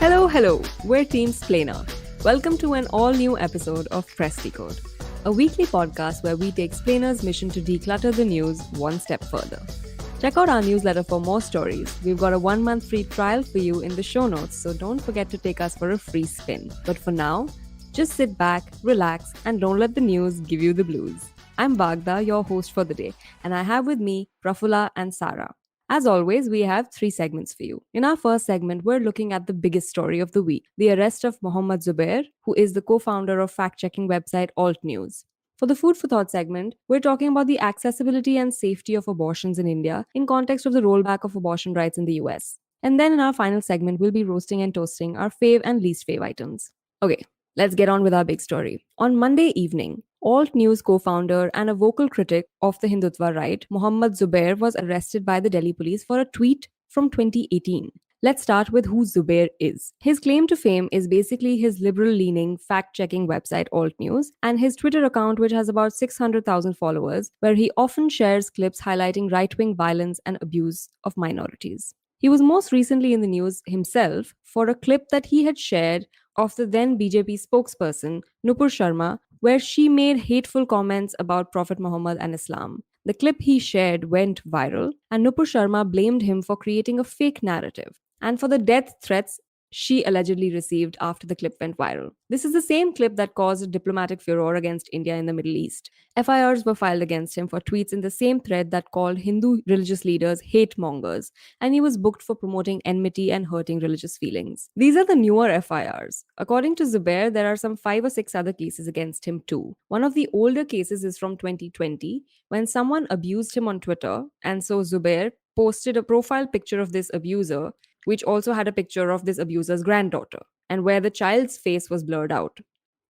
Hello, we're Team Splainer. Welcome to an all-new episode of Press Decode, a weekly podcast where we take Splainer's mission to declutter the news one step further. Check out our newsletter for more stories. We've got a 1-month free trial for you in the show notes, so don't forget to take us for a free spin. But for now, just sit back, relax, and don't let the news give you the blues. I'm Vagda, your host for the day, and I have with me Prafula and Sara. As always, we have 3 segments for you. In our first segment, we're looking at the biggest story of the week, the arrest of Mohammad Zubair, who is the co-founder of fact-checking website Alt News. For the Food for Thought segment, we're talking about the accessibility and safety of abortions in India in context of the rollback of abortion rights in the US. And then in our final segment, we'll be roasting and toasting our fave and least fave items. Okay, let's get on with our big story. On Monday evening, Alt News co-founder and a vocal critic of the Hindutva right, Mohammad Zubair, was arrested by the Delhi police for a tweet from 2018. Let's start with who Zubair is. His claim to fame is basically his liberal-leaning fact-checking website Alt News and his Twitter account, which has about 600,000 followers, where he often shares clips highlighting right-wing violence and abuse of minorities. He was most recently in the news himself for a clip that he had shared of the then BJP spokesperson, Nupur Sharma, where she made hateful comments about Prophet Muhammad and Islam. The clip he shared went viral, and Nupur Sharma blamed him for creating a fake narrative and for the death threats she allegedly received after the clip went viral. This is the same clip that caused diplomatic furor against India in the Middle East. FIRs were filed against him for tweets in the same thread that called Hindu religious leaders hate mongers, and he was booked for promoting enmity and hurting religious feelings. These are the newer FIRs. According to Zubair, there are some 5 or 6 other cases against him too. One of the older cases is from 2020 when someone abused him on Twitter, and so Zubair posted a profile picture of this abuser, which also had a picture of this abuser's granddaughter, and where the child's face was blurred out.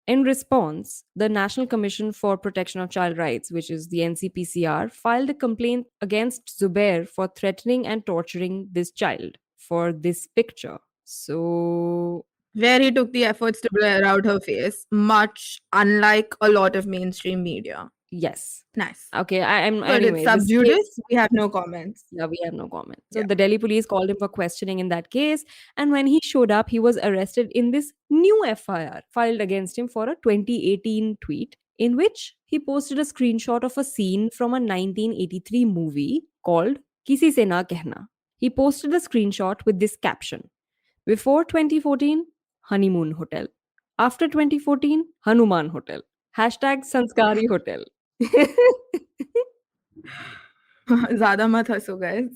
In response, the National Commission for Protection of Child Rights, which is the NCPCR, filed a complaint against Zubair for threatening and torturing this child for this picture. So, where he took the efforts to blur out her face, much unlike a lot of mainstream media. yes. Nice. Okay, I'm But anyway. it's sub this judice. case- We have no comments. Yeah, we have no comment. So Yeah. the Delhi police called him for questioning in that case. And when he showed up, he was arrested in this new FIR filed against him for a 2018 tweet in which he posted a screenshot of a scene from a 1983 movie called Kisi Se Na Kehna. He posted the screenshot with this caption: Before 2014, Honeymoon Hotel. After 2014, Hanuman Hotel. Hashtag Sanskari Hotel. Zyada mat haso, guys.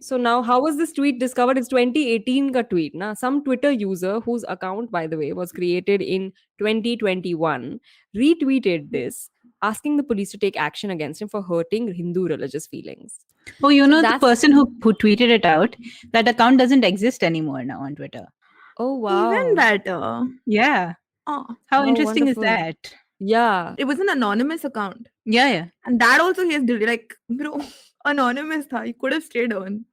So now, how was this tweet discovered? It's 2018 ka tweet. Na? Some Twitter user whose account, by the way, was created in 2021 retweeted this, asking the police to take action against him for hurting Hindu religious feelings. Oh, you So know, the that's- person who tweeted it out, that account doesn't exist anymore now on Twitter. Oh, wow. Even better. Yeah. Oh, How Oh, interesting wonderful. is that? Yeah. it was an anonymous account. Yeah. And that also he has deleted. Like, bro, anonymous tha. He could have stayed on.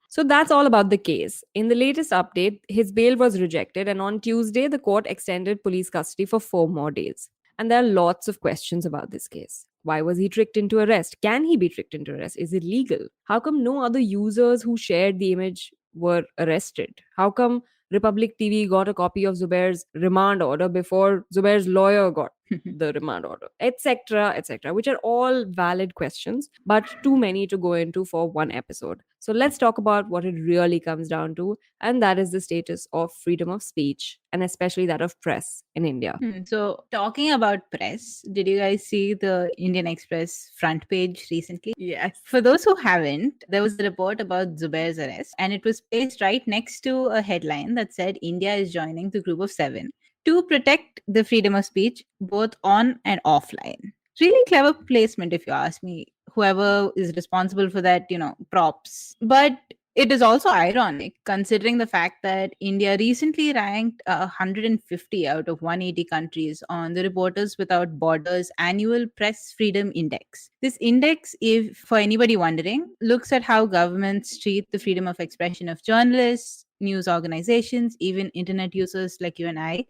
So that's all about the case. In the latest update, his bail was rejected, and on Tuesday, the court extended police custody for 4 more days. And there are lots of questions about this case. Why was he tricked into arrest? Can he be tricked into arrest? Is it legal? How come no other users who shared the image were arrested? How come Republic TV got a copy of Zubair's remand order before Zubair's lawyer got the remand order, etc., which are all valid questions, but too many to go into for one episode. So let's talk about what it really comes down to, and that is the status of freedom of speech, and especially that of press in India. So, talking about press, did you guys see the Indian Express front page recently? Yes. For those who haven't, there was a report about Zubair's arrest, and it was placed right next to a headline that said India is joining the group of 7 to protect the freedom of speech both on and offline. Really clever placement, if you ask me. Whoever is responsible for that, props. But it is also ironic considering the fact that India recently ranked 150 out of 180 countries on the Reporters Without Borders annual Press Freedom Index. This index, if for anybody wondering, looks at how governments treat the freedom of expression of journalists, news organizations, even internet users like you and I,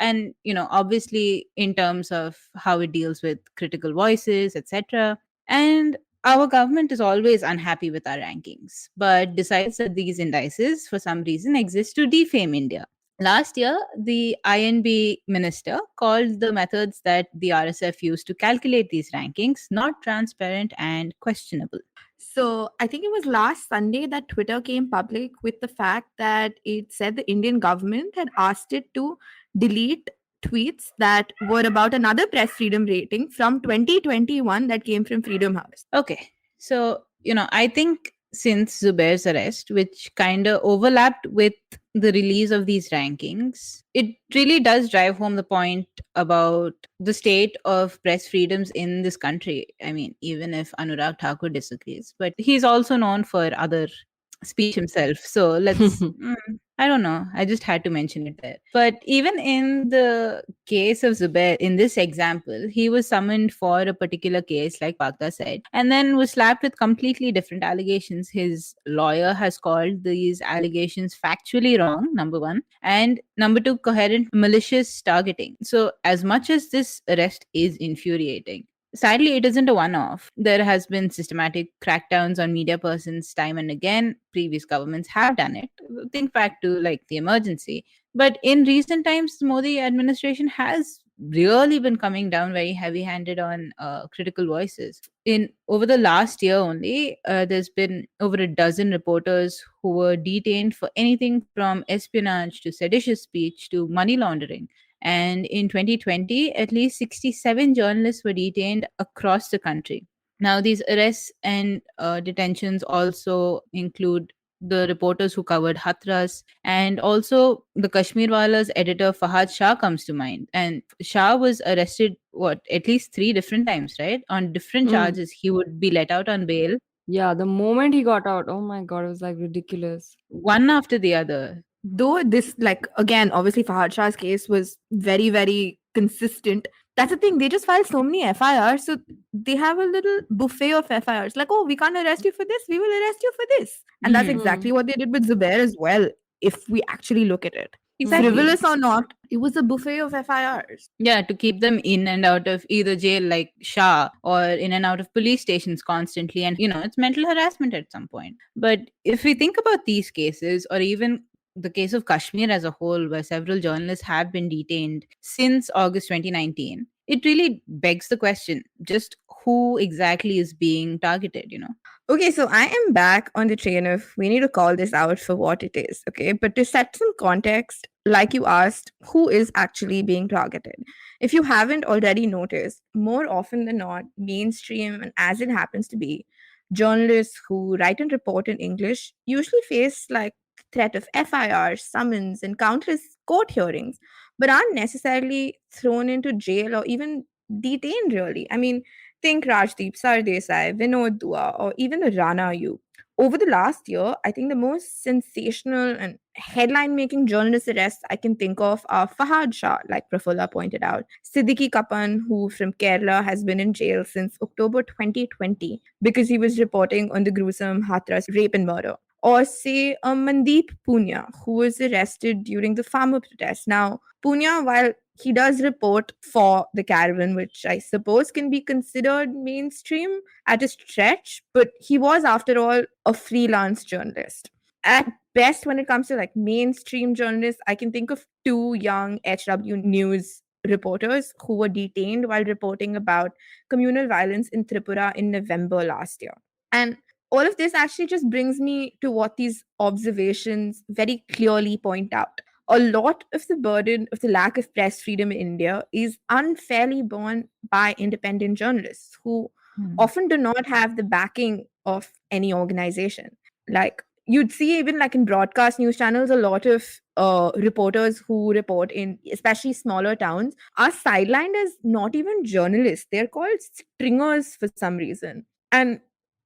and obviously in terms of how it deals with critical voices, etc. And Our government is always unhappy with our rankings, but decides that these indices, for some reason, exist to defame India. Last year, the INB minister called the methods that the RSF used to calculate these rankings not transparent and questionable. So I think it was last Sunday that Twitter came public with the fact that it said the Indian government had asked it to delete tweets that were about another press freedom rating from 2021 that came from Freedom House. Okay. So, I think since Zubair's arrest, which kind of overlapped with the release of these rankings, it really does drive home the point about the state of press freedoms in this country. I mean, even if Anurag Thakur disagrees, but he's also known for other speech himself. So I don't know. I just had to mention it there. But even in the case of Zubair, in this example, he was summoned for a particular case, like Vagda said, and then was slapped with completely different allegations. His lawyer has called these allegations factually wrong, number one, and number two, coherent malicious targeting. So, as much as this arrest is infuriating, sadly, it isn't a one off. There has been systematic crackdowns on media persons time and again. Previous governments have done it. Think back to like the emergency. But in recent times, the Modi administration has really been coming down very heavy handed on critical voices. In over the last year only, there's been over a dozen reporters who were detained for anything from espionage to seditious speech to money laundering. And in 2020, at least 67 journalists were detained across the country. Now, these arrests and detentions also include the reporters who covered Hathras, and also the Kashmir Wala's editor Fahad Shah comes to mind. And Shah was arrested, at least three different times, right? On different Mm. charges. He would be let out on bail, Yeah, the moment he got out, oh my god, it was like ridiculous. one after the other. Though this, like, again, obviously Fahad Shah's case was very, very consistent. That's the thing. They just filed so many FIRs. So they have a little buffet of FIRs. Like, oh, we can't arrest you for this. We will arrest you for this. And that's Mhm. exactly what they did with Zubair as well, if we actually look at it. Exactly. Frivolous or not, it was a buffet of FIRs. Yeah, to keep them in and out of either jail like Shah or in and out of police stations constantly. And, it's mental harassment at some point. But if we think about these cases, or even the case of Kashmir as a whole, where several journalists have been detained since August 2019, it really begs the question just who exactly is being targeted? Okay, so I am back on the train of we need to call this out for what it is, okay? But to set some context, like you asked, who is actually being targeted? If you haven't already noticed, more often than not, mainstream, and as it happens to be, journalists who write and report in English usually face like threat of FIRs, summons, and countless court hearings, but aren't necessarily thrown into jail or even detained, really. I mean, think Rajdeep, Sardesai, Vinod Dua, or even Rana Ayub. Over the last year, I think the most sensational and headline making journalist arrests I can think of are Fahad Shah, like Prafula pointed out, Siddiqui Kapan, who from Kerala has been in jail since October 2020 because he was reporting on the gruesome Hathras rape and murder. Or say Mandeep Punya, who was arrested during the farmer protest. Now, Punya, while he does report for the Caravan, which I suppose can be considered mainstream at a stretch, but he was, after all, a freelance journalist. At best, when it comes to like mainstream journalists, I can think of two young HW News reporters who were detained while reporting about communal violence in Tripura in November last year. And all of this actually just brings me to what these observations very clearly point out. A lot of the burden of the lack of press freedom in India is unfairly borne by independent journalists who often do not have the backing of any organization. Like you'd see even like in broadcast news channels, a lot of reporters who report in especially smaller towns are sidelined as not even journalists. They're called stringers for some reason. And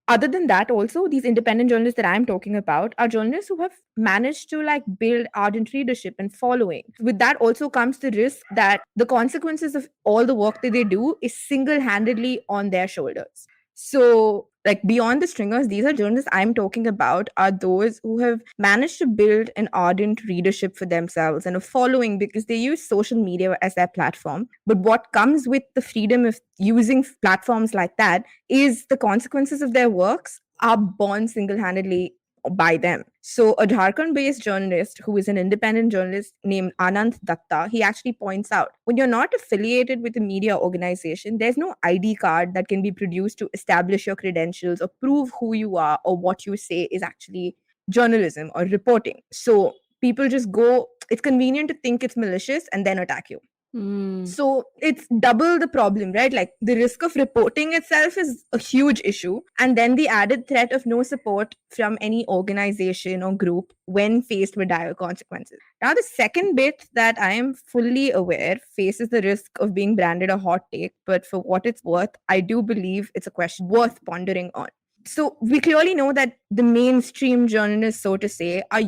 other than that, also these independent journalists that I'm talking about are journalists who have managed to like build ardent readership and following. With that also comes the risk that the consequences of all the work that they do is single-handedly on their shoulders. So, like beyond the stringers, these are journalists I'm talking about are those who have managed to build an ardent readership for themselves and a following because they use social media as their platform. But what comes with the freedom of using platforms like that is the consequences of their works are borne single handedly by them. So, a Jharkhand based journalist who is an independent journalist named Anand Datta, he actually points out when you're not affiliated with a media organization, there's no ID card that can be produced to establish your credentials or prove who you are or what you say is actually journalism or reporting. So, people just go, it's convenient to think it's malicious and then attack you. So it's double the problem, right? Like the risk of reporting itself is a huge issue. And then the added threat of no support from any organization or group when faced with dire consequences. Now, the second bit that I am fully aware faces the risk of being branded a hot take, but for what it's worth, I do believe it's a question worth pondering on. So we clearly know that the mainstream journalists, so to say, are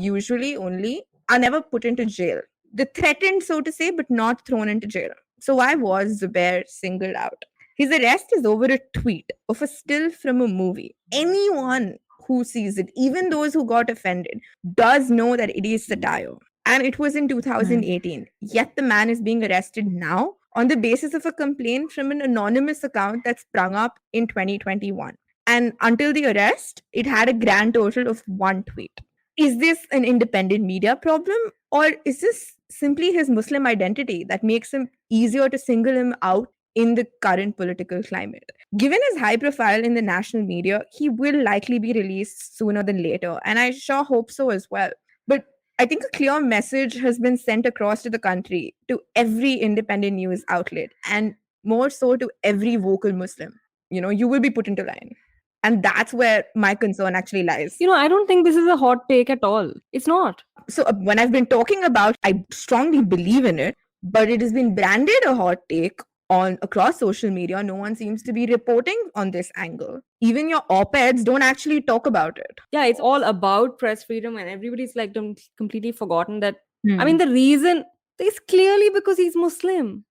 never put into jail. They're threatened, so to say, but not thrown into jail. So why was Zubair singled out? His arrest is over a tweet of a still from a movie. Anyone who sees it, even those who got offended, does know that it is satire. And it was in 2018. Yet the man is being arrested now on the basis of a complaint from an anonymous account that sprung up in 2021. And until the arrest, it had a grand total of one tweet. Is this an independent media problem, or is this simply his Muslim identity that makes him easier to single him out in the current political climate? Given his high profile in the national media, he will likely be released sooner than later, and I sure hope so as well. But I think a clear message has been sent across to the country, to every independent news outlet, and more so to every vocal Muslim. You will be put into line. And that's where my concern actually lies. I don't think this is a hot take at all. It's not. So when I've been talking about, I strongly believe in it, but it has been branded a hot take on across social media. No one seems to be reporting on this angle. Even your op-eds don't actually talk about it. Yeah, it's all about press freedom, and everybody's like completely forgotten that. I mean, the reason is clearly because he's Muslim.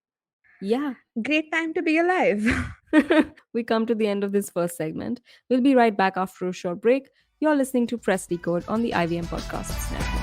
Yeah. Great time to be alive. We come to the end of this first segment. We'll be right back after a short break. You're listening to Press Decode on the IVM Podcasts Network.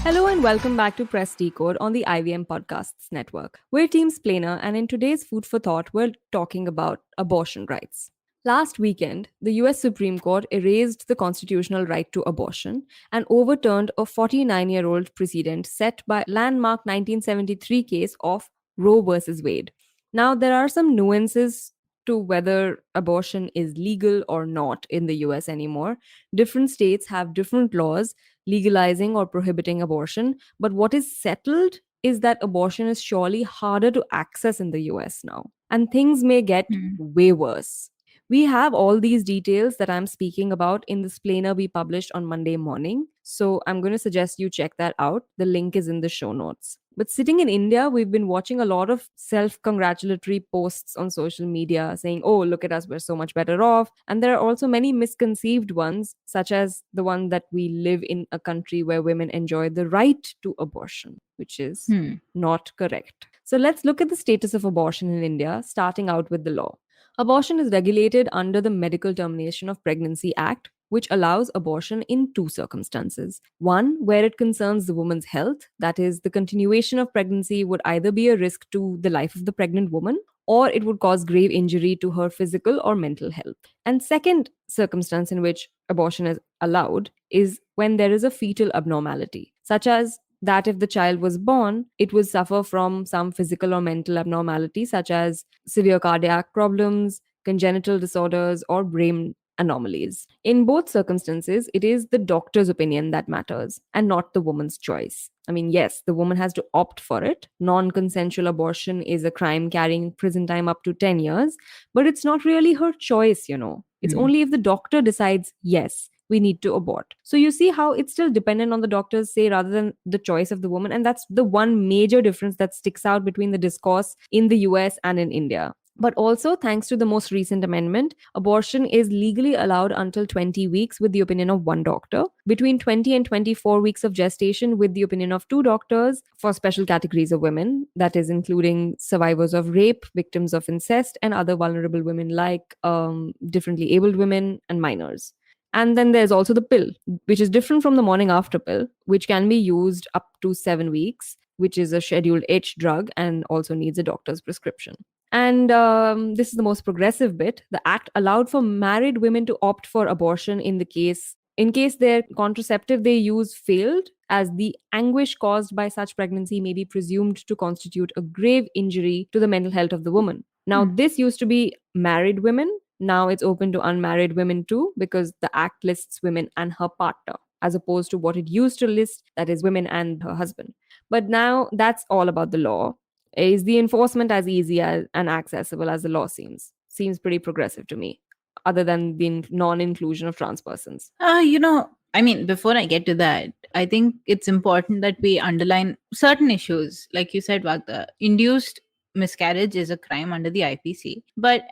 Hello and welcome back to Press Decode on the IVM Podcasts Network. We're Team Splainer, and in today's Food for Thought, we're talking about abortion rights. Last weekend, the US Supreme Court erased the constitutional right to abortion and overturned a 49-year-old precedent set by landmark 1973 case of Roe versus Wade. Now, there are some nuances to whether abortion is legal or not in the US anymore. Different states have different laws legalizing or prohibiting abortion, but what is settled is that abortion is surely harder to access in the US now, and things may get way worse. We have all these details that I'm speaking about in the splainer we published on Monday morning. So I'm going to suggest you check that out. The link is in the show notes. But sitting in India, we've been watching a lot of self-congratulatory posts on social media saying, oh, look at us, we're so much better off. And there are also many misconceived ones, such as the one that we live in a country where women enjoy the right to abortion, which is not correct. So let's look at the status of abortion in India, starting out with the law. Abortion is regulated under the Medical Termination of Pregnancy Act, which allows abortion in two circumstances. One, where it concerns the woman's health, that is, the continuation of pregnancy would either be a risk to the life of the pregnant woman or it would cause grave injury to her physical or mental health. And second circumstance in which abortion is allowed is when there is a fetal abnormality, such as that if the child was born, it would suffer from some physical or mental abnormality, such as severe cardiac problems, congenital disorders, or brain anomalies. In both circumstances, it is the doctor's opinion that matters and not the woman's choice. I mean, yes, the woman has to opt for it. Non-consensual abortion is a crime carrying prison time up to 10 years, but it's not really her choice, It's only if the doctor decides, yes, we need to abort. So you see how it's still dependent on the doctor's say rather than the choice of the woman. And that's the one major difference that sticks out between the discourse in the US and in India. But also, thanks to the most recent amendment, abortion is legally allowed until 20 weeks with the opinion of one doctor, between 20 and 24 weeks of gestation with the opinion of two doctors for special categories of women, that is, including survivors of rape, victims of incest, and other vulnerable women like differently abled women and minors. And then there's also the pill, which is different from the morning after pill, which can be used up to 7 weeks, which is a Scheduled H drug and also needs a doctor's prescription. And this is the most progressive bit. The act allowed for married women to opt for abortion in case their contraceptive they use failed, as the anguish caused by such pregnancy may be presumed to constitute a grave injury to the mental health of the woman. Now, Hmm. this used to be married women. Now it's open to unmarried women too, because the act lists women and her partner, as opposed to what it used to list, that is, women and her husband. But now that's all about the law. Is the enforcement as easy and accessible as the law seems? Seems pretty progressive to me, other than the non inclusion of trans persons. I mean, before I get to that, I think it's important that we underline certain issues. Like you said, Vagda, induced miscarriage is a crime under the IPC.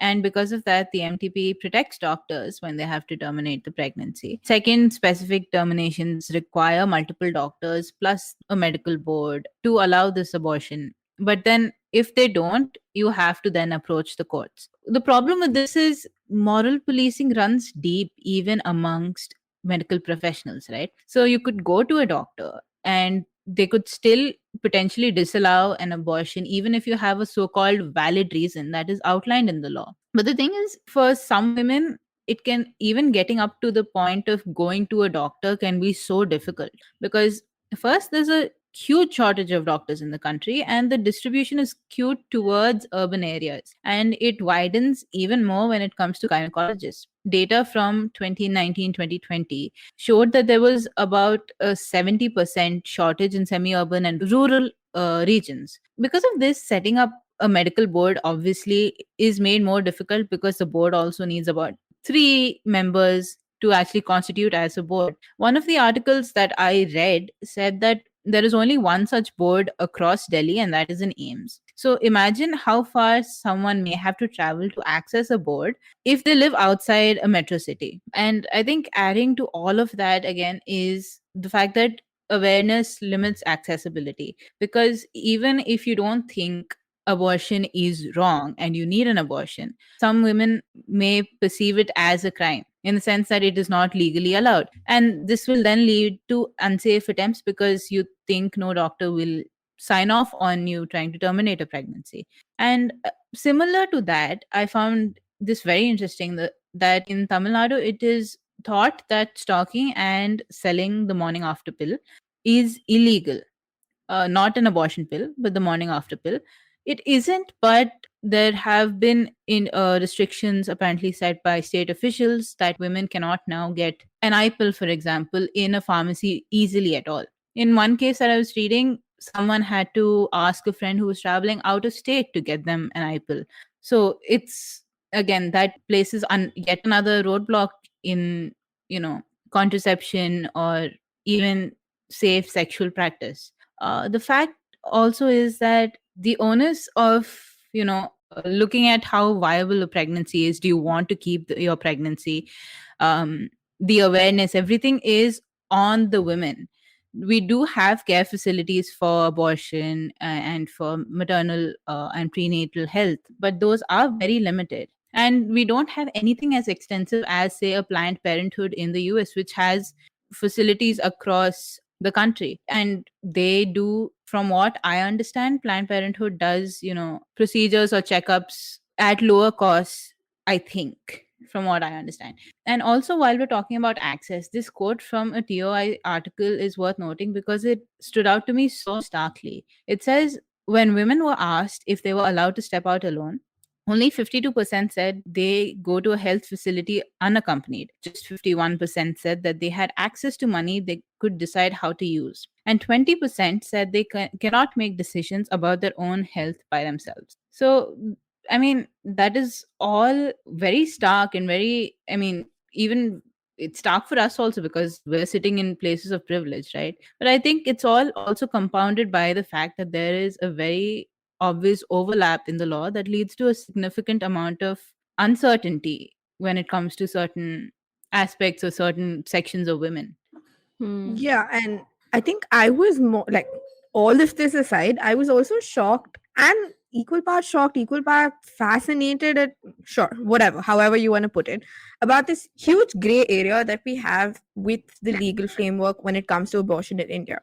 And because of that, the MTP protects doctors when they have to terminate the pregnancy. Second, specific terminations require multiple doctors plus a medical board to allow this abortion. But then, if they don't, you have to then approach the courts. The problem with this is moral policing runs deep even amongst medical professionals, right? So you could go to a doctor and they could still potentially disallow an abortion even if you have a so-called valid reason that is outlined in the law. But the thing is, for some women, it can even getting up to the point of going to a doctor can be so difficult because first there's a huge shortage of doctors in the country and the distribution is skewed towards urban areas, and it widens even more when it comes to gynecologists. Data from 2019-2020 showed that there was about a 70% shortage in semi-urban and rural regions. Because of this, setting up a medical board obviously is made more difficult because the board also needs about 3 members to actually constitute as a board. One of the articles that I read said that there is only one such board across Delhi, and that is in Ames. So imagine how far someone may have to travel to access a board if they live outside a metro city. And I think adding to all of that again is the fact that awareness limits accessibility. Because even if you don't think abortion is wrong and you need an abortion, some women may perceive it as a crime in the sense that it is not legally allowed. And this will then lead to unsafe attempts because you think no doctor will sign off on you trying to terminate a pregnancy. And similar to that, I found this very interesting that in Tamil Nadu, it is thought that stalking and selling the morning after pill is illegal. Not an abortion pill, but the morning after pill. It isn't, but there have been in restrictions apparently set by state officials that women cannot now get an eye pill, for example, in a pharmacy easily at all. In one case that I was reading, someone had to ask a friend who was traveling out of state to get them an eye pill. So it's again that places yet another roadblock in contraception or even safe sexual practice. The fact also is that the onus of looking at how viable a pregnancy is, do you want to keep your pregnancy, um, the awareness, everything is on the women. We do have care facilities for abortion and for maternal and prenatal health, but those are very limited. And we don't have anything as extensive as, say, a Planned Parenthood in the US, which has facilities across the country. And they do, from what I understand, Planned Parenthood does, procedures or checkups at lower costs, I think, from what I understand. And also, while we're talking about access, this quote from a TOI article is worth noting because it stood out to me so starkly. It says, when women were asked if they were allowed to step out alone, only 52% said they go to a health facility unaccompanied. Just 51% said that they had access to money they could decide how to use. And 20% said they cannot make decisions about their own health by themselves. So, I mean, that is all very stark and very, I mean, even it's stark for us also because we're sitting in places of privilege, right? But I think it's all also compounded by the fact that there is a very obvious overlap in the law that leads to a significant amount of uncertainty when it comes to certain aspects or certain sections of women. Hmm. Yeah, and I think I was more like, all of this aside, I was also shocked and equal part shocked, equal part fascinated at, sure, whatever, however you want to put it, about this huge gray area that we have with the legal framework when it comes to abortion in India.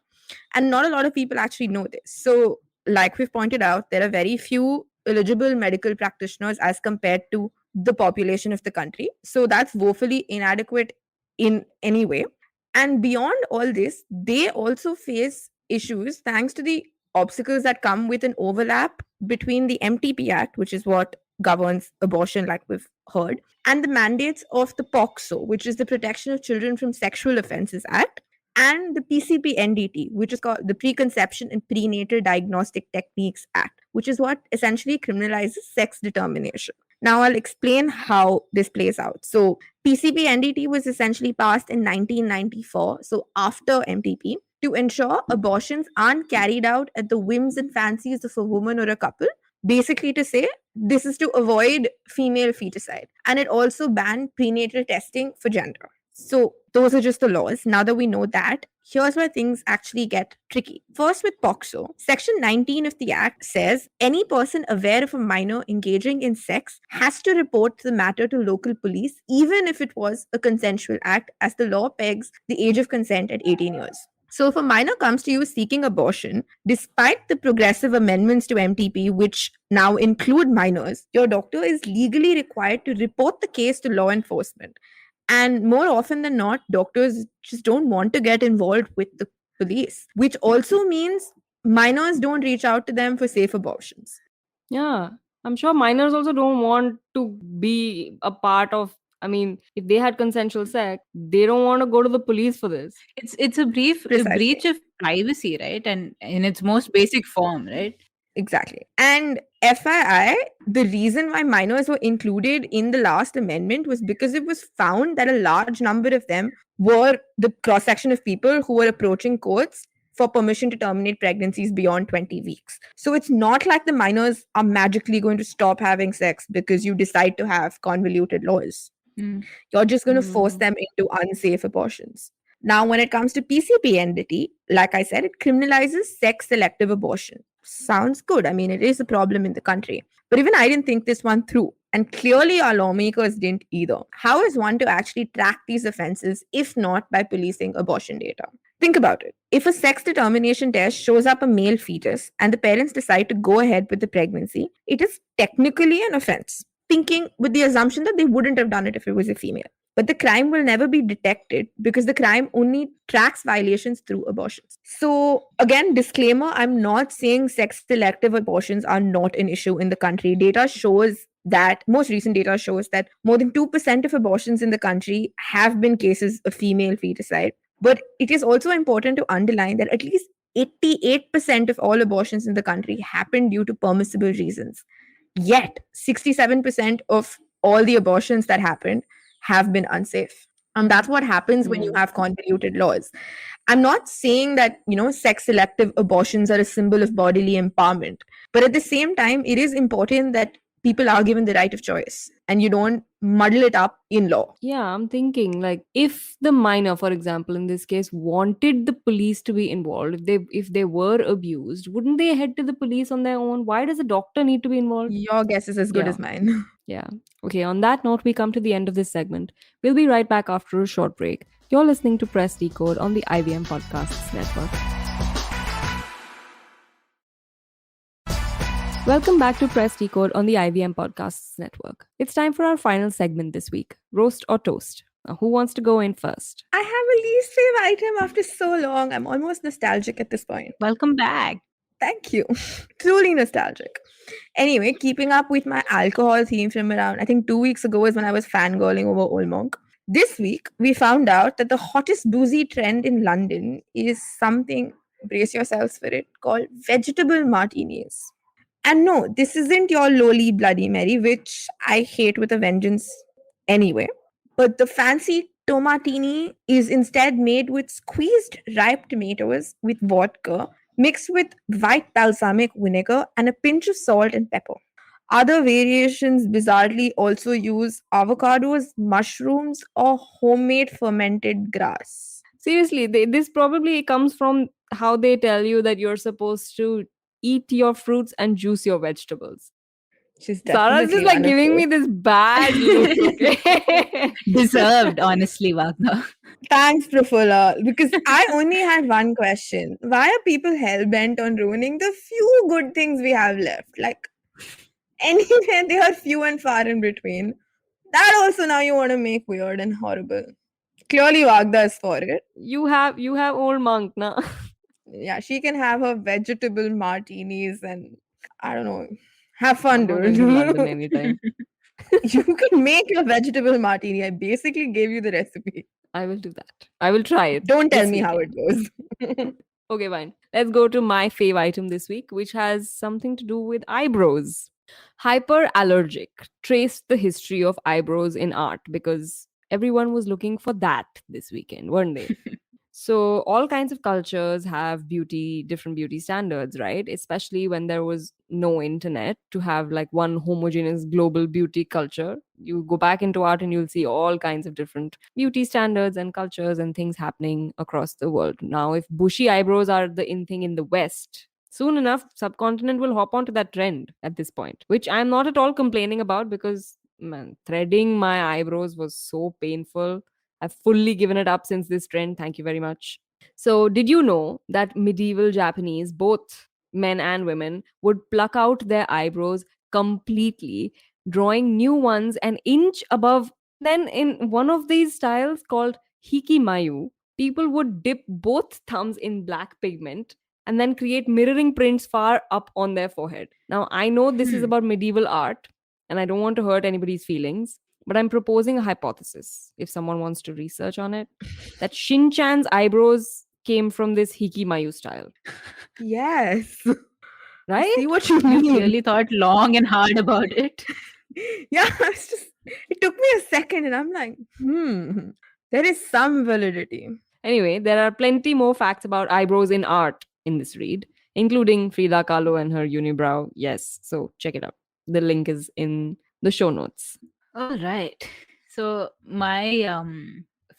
And not a lot of people actually know this. So, like we've pointed out, there are very few eligible medical practitioners as compared to the population of the country. So, that's woefully inadequate in any way. And beyond all this, they also face issues thanks to the obstacles that come with an overlap between the MTP Act, which is what governs abortion, like we've heard, and the mandates of the POCSO, which is the Protection of Children from Sexual Offences Act, and the PCP NDT, which is called the Preconception and Prenatal Diagnostic Techniques Act, which is what essentially criminalizes sex determination. Now, I'll explain how this plays out. So, PCP NDT was essentially passed in 1994, so after MTP, to ensure abortions aren't carried out at the whims and fancies of a woman or a couple. Basically, to say this is to avoid female feticide. And it also banned prenatal testing for gender. So, those are just the laws. Now that we know that, here's where things actually get tricky. First, with POCSO, Section 19 of the Act says any person aware of a minor engaging in sex has to report the matter to local police, even if it was a consensual act, as the law pegs the age of consent at 18 years. So, if a minor comes to you seeking abortion, despite the progressive amendments to MTP, which now include minors, your doctor is legally required to report the case to law enforcement. And more often than not, doctors just don't want to get involved with the police, which also means minors don't reach out to them for safe abortions. Yeah, I'm sure minors also don't want to be a part of. I mean, if they had consensual sex, they don't want to go to the police for this. It's a Precisely. breach of privacy, right? And in its most basic form, right? Exactly. And FII, the reason why minors were included in the last amendment was because it was found that a large number of them were the cross section of people who were approaching courts for permission to terminate pregnancies beyond 20 weeks. So it's not like the minors are magically going to stop having sex because you decide to have convoluted laws. Mm. You're just going to force Hmm. them into unsafe abortions. Now, when it comes to PCP entity, like I said, it criminalizes sex selective abortion. Sounds good. I mean, it is a problem in the country. But even I didn't think this one through. And clearly, our lawmakers didn't either. How is one to actually track these offenses if not by policing abortion data? Think about it. If a sex determination test shows up a male fetus and the parents decide to go ahead with the pregnancy, it is technically an offense, thinking with the assumption that they wouldn't have done it if it was a female. But the crime will never be detected because the crime only tracks violations through abortions. So, again, disclaimer, I'm not saying sex selective abortions are not an issue in the country. Data shows that most recent data shows that more than 2% of abortions in the country have been cases of female feticide. But it is also important to underline that at least 88% of all abortions in the country happen due to permissible reasons. Yet, 67% of all the abortions that happened have been unsafe. And that's what happens when you Hmm. have convoluted laws. I'm not saying that, sex selective abortions are a symbol of bodily empowerment. But at the same time, it is important that people are given the right of choice and you don't muddle it up in law. Yeah, I'm thinking like if the minor, for example, in this case, wanted the police to be involved, if they were abused, wouldn't they head to the police on their own? Why does a doctor need to be involved? Your guess is as good Yeah. as mine. Yeah. Okay, on that note, we come to the end of this segment. We'll be right back after a short break. You're listening to Press Decode on the IVM Podcasts Network. Welcome back to Press Decode on the IVM Podcasts Network. It's time for our final segment this week, Roast or Toast. Now, who wants to go in first? I have a least favorite item after so long. I'm almost nostalgic at this point. Welcome back. Thank you. Truly nostalgic. Anyway, keeping up with my alcohol theme from around, I think 2 weeks ago is when I was fangirling over Old Monk. This week, we found out that the hottest boozy trend in London is something, brace yourselves for it, called vegetable martinis. And no, this isn't your lowly Bloody Mary, which I hate with a vengeance anyway. But the fancy tomatini is instead made with squeezed ripe tomatoes with vodka, mixed with white balsamic vinegar and a pinch of salt and pepper. Other variations bizarrely also use avocados, mushrooms, or homemade fermented grass. Seriously, this probably comes from how they tell you that you're supposed to eat your fruits and juice your vegetables. She's Sarah's just definitely like one of giving those. me this bad look, okay? Deserved, honestly, Wagner. Thanks, Prafula. Because I only had one question. Why are people hell bent on ruining the few good things we have left? Like, anywhere they are few and far in between. That also now you want to make weird and horrible. Clearly, Vagda is for it. You have old monk now. Yeah, she can have her vegetable martinis and I don't know. Have I'm fun, not going to London dude. anytime. You can make your vegetable martini. I basically gave you the recipe. I will do that. I will try it Don't tell this me how it weekend. goes. Okay, fine. Let's go to my fave item this week, which has something to do with eyebrows. Hyperallergic traced the history of eyebrows in art because everyone was looking for that this weekend, weren't they? So all kinds of cultures have different beauty standards, right? Especially when there was no internet to have like one homogeneous global beauty culture. You go back into art and you'll see all kinds of different beauty standards and cultures and things happening across the world. Now, if bushy eyebrows are the in thing in the West, soon enough, subcontinent will hop onto that trend at this point, which I'm not at all complaining about because man, threading my eyebrows was so painful. I've fully given it up since this trend. Thank you very much. So, did you know that medieval Japanese, both men and women, would pluck out their eyebrows completely, drawing new ones an inch above? Then, in one of these styles called hikimayu, people would dip both thumbs in black pigment and then create mirroring prints far up on their forehead. Now, I know this is Hmm. about medieval art, and I don't want to hurt anybody's feelings, but I'm proposing a hypothesis if someone wants to research on it that Shin-chan's eyebrows came from this Hikimayu style, Yes. I right? see what you You mean. clearly thought long and hard about it. Yeah, it's just it took me a second and I'm like, there is some validity. Anyway, there are plenty more facts about eyebrows in art in this read, including Frida Kahlo and her unibrow. Yes, so check it out. The link is in the show notes. All right. So my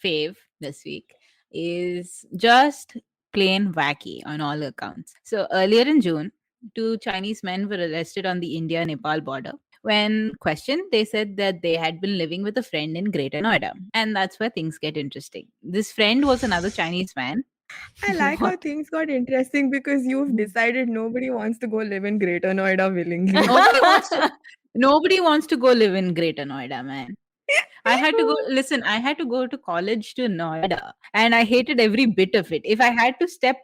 fave this week is just plain wacky on all accounts. So earlier in June, two Chinese men were arrested on the India-Nepal border. When questioned, they said that they had been living with a friend in Greater Noida. And that's where things get interesting. This friend was another Chinese man. I like how What? things got interesting because you've decided nobody wants to go live in Greater Noida willingly. Nobody wants to go live in Greater Noida, man. I had to go listen, I had to go to college to Noida and I hated every bit of it. If I had to step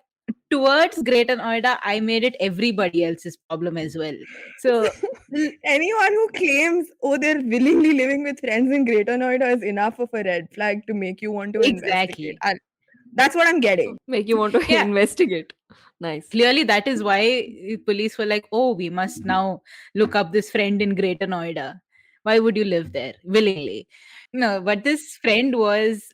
towards Greater Noida, I made it everybody else's problem as well. So Anyone who claims, oh, they're willingly living with friends in Greater Noida is enough of a red flag to make you want to investigate. exactly. That's what I'm getting. Make you want to Yeah. investigate. Nice. Clearly that is why police were like, oh, we must now look up this friend in Greater Noida. Why would you live there willingly? No, but this friend was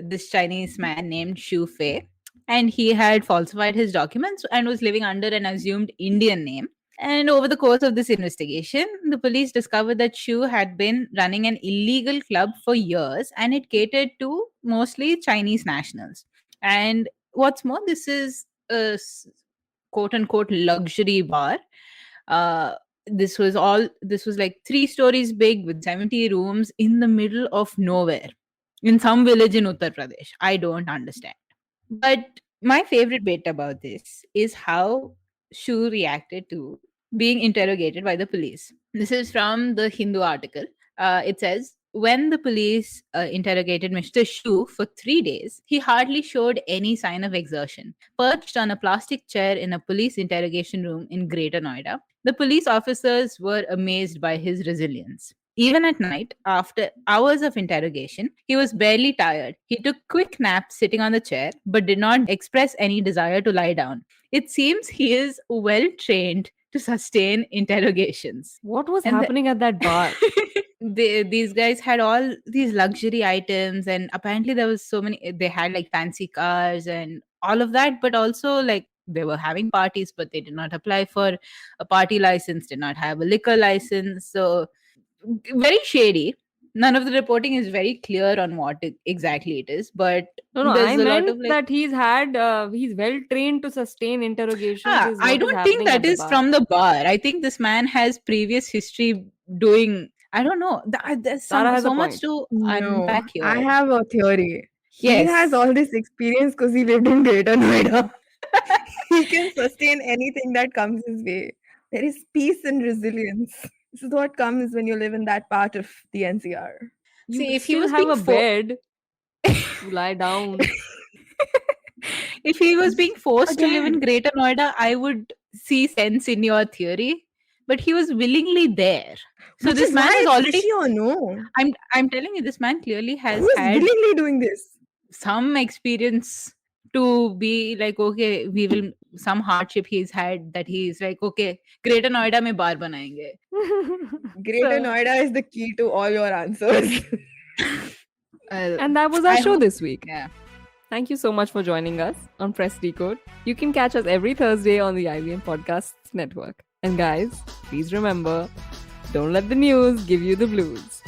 this Chinese man named Xu Fei, and he had falsified his documents and was living under an assumed Indian name. And over the course of this investigation, the police discovered that Xu had been running an illegal club for years and it catered to mostly Chinese nationals. And what's more, this is a quote unquote luxury bar. Uh, this was like 3 stories big with 70 rooms in the middle of nowhere in some village in Uttar Pradesh. I don't understand. But my favorite bit about this is how Shu reacted to being interrogated by the police. This is from the Hindu article. It says, when the police interrogated Mr. Shu for 3 days, he hardly showed any sign of exertion. Perched on a plastic chair in a police interrogation room in Greater Noida, the police officers were amazed by his resilience. Even at night, after hours of interrogation, he was barely tired. He took quick naps sitting on the chair, but did not express any desire to lie down. It seems he is well trained to sustain interrogations. What was And happening at that bar? these guys had all these luxury items, and apparently there was so many. They had like fancy cars and all of that, but also like they were having parties, but they did not apply for a party license, did not have a liquor license. So very shady. None of the reporting is very clear on what exactly it is, but No, there's I a lot meant of like. that he's well trained to sustain interrogations. Is I what is don't think happening that at the is bar. from the bar. I think this man has previous history doing. I don't know. There's Sarah has a so much point. to No, unpack I here. have a theory. He has Yes. all this experience because he lived in Greater Noida. He can sustain anything that comes his way. There is peace and resilience. This is what comes when you live in that part of the NCR. You See, if he still was have being a bed to lie down. if he was being forced to live in Again, Greater Noida, I would see sense in your theory. But he was willingly there. So which this is man why is it's already. fishy or no? I'm telling you, this man clearly has Who is had willingly doing this? some experience to be like, okay, we will, some hardship he's had that he's like, okay, Greater Noida mein bar banayenge. Greater So- Noida is the key to all your answers. And that was our I show hope- this week. Yeah. Thank you so much for joining us on Press Decode. You can catch us every Thursday on the IVM Podcasts Network. And guys, please remember, don't let the news give you the blues.